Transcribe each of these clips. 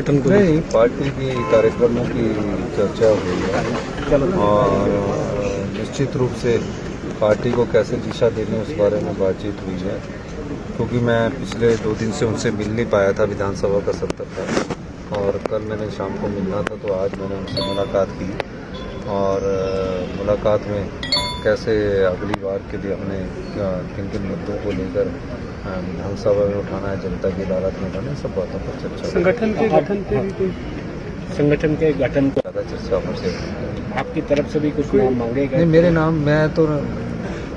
संगठन को? नहीं, पार्टी की कार्यक्रमों की चर्चा हुई है और निश्चित रूप से पार्टी को कैसे दिशा देनी उस बारे में बातचीत हुई है, क्योंकि मैं पिछले 2 दिन से उनसे मिल नहीं पाया था, विधानसभा का सत्र था और कल मैंने शाम को मिलना था, तो आज मैंने उनसे मुलाकात की और मुलाकात में कैसे अगली बार के लिए हमने किन किन मुद्दों को लेकर विधानसभा में उठाना है, जनता की अदालत में उठाना है, सब बातों पर चर्चा। संगठन के गठन पे भी कोई संगठन के गठन को ज़्यादा चर्चा हमसे आपकी तरफ से भी कुछ नाम मांगे गए? नहीं, मेरे नाम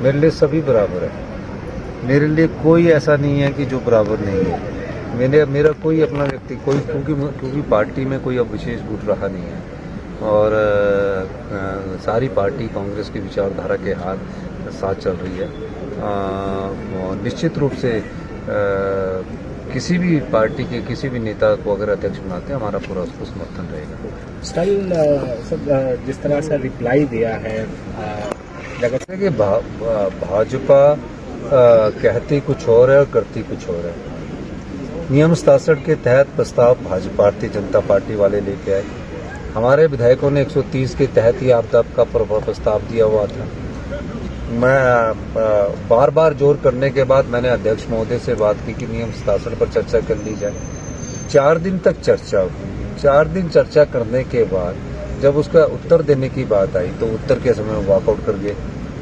मेरे लिए सभी बराबर है। मेरे लिए कोई ऐसा नहीं है कि जो बराबर नहीं है। मेरा कोई अपना व्यक्ति कोई क्योंकि पार्टी में कोई अब विशेष गुट रहा नहीं है और सारी पार्टी कांग्रेस की विचारधारा के साथ चल रही है। निश्चित रूप से किसी भी पार्टी के किसी भी नेता को अगर अध्यक्ष बनाते हैं, हमारा पूरा उसको समर्थन रहेगा। स्टाइल जिस तरह से रिप्लाई दिया है जगत कि भाजपा कहती कुछ और है और करती कुछ और है। नियम 67 के तहत प्रस्ताव भारतीय जनता पार्टी वाले लेके आए। हमारे विधायकों ने 130 के तहत ही आपदा का प्रस्ताव दिया हुआ था। मैं बार बार जोर करने के बाद मैंने अध्यक्ष महोदय से बात की कि नियम 67 पर चर्चा कर ली जाए। 4 दिन तक चर्चा हुई। 4 दिन चर्चा करने के बाद जब उसका उत्तर देने की बात आई तो उत्तर के समय में वॉकआउट कर गए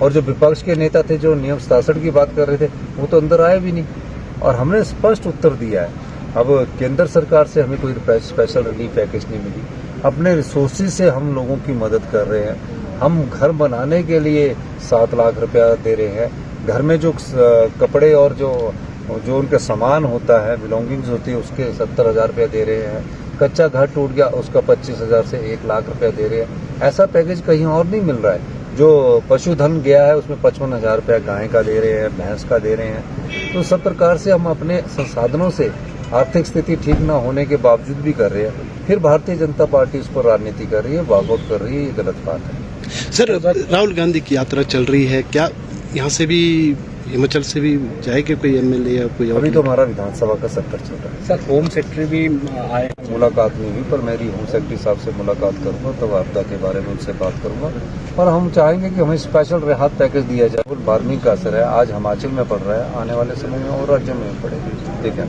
और जो विपक्ष के नेता थे जो नियम 67 की बात कर रहे थे वो तो अंदर आए भी नहीं और हमने स्पष्ट उत्तर दिया है। अब केंद्र सरकार से हमें कोई स्पेशल रिलीफ पैकेज नहीं मिली। अपने रिसोर्सेज से हम लोगों की मदद कर रहे हैं। हम घर बनाने के लिए 7 लाख रुपया दे रहे हैं। घर में जो कपड़े और जो उनका सामान होता है, बिलोंगिंग्स होती है, उसके 70,000 रुपया दे रहे हैं। कच्चा घर टूट गया उसका 25,000 से 1 लाख रुपया दे रहे हैं। ऐसा पैकेज कहीं और नहीं मिल रहा है। जो पशुधन गया है उसमें 55,000 रुपया गाय का दे रहे हैं, भैंस का दे रहे हैं। तो सब प्रकार से हम अपने संसाधनों से आर्थिक स्थिति ठीक न होने के बावजूद भी कर रहे हैं। फिर भारतीय जनता पार्टी इस पर राजनीति कर रही है, वॉकआउट कर रही है, ये गलत बात है। सर, राहुल गांधी की यात्रा चल रही है, क्या यहाँ से भी हिमाचल से भी जाएगा कोई एमएलए या कोई? अभी तो हमारा विधानसभा का सत्र चल रहा है। सर, होम सेक्रेटरी भी आए? मुलाकात नहीं हुई, पर मेरी होम सेक्रेटरी साहब से मुलाकात करूंगा तब आपदा के बारे में उनसे बात करूंगा और हम चाहेंगे कि हमें स्पेशल राहत पैकेज दिया जाए। 12वीं का असर है, आज हिमाचल में पड़ रहा है, आने वाले समय में और राज्यों में पड़ेगा। ठीक है।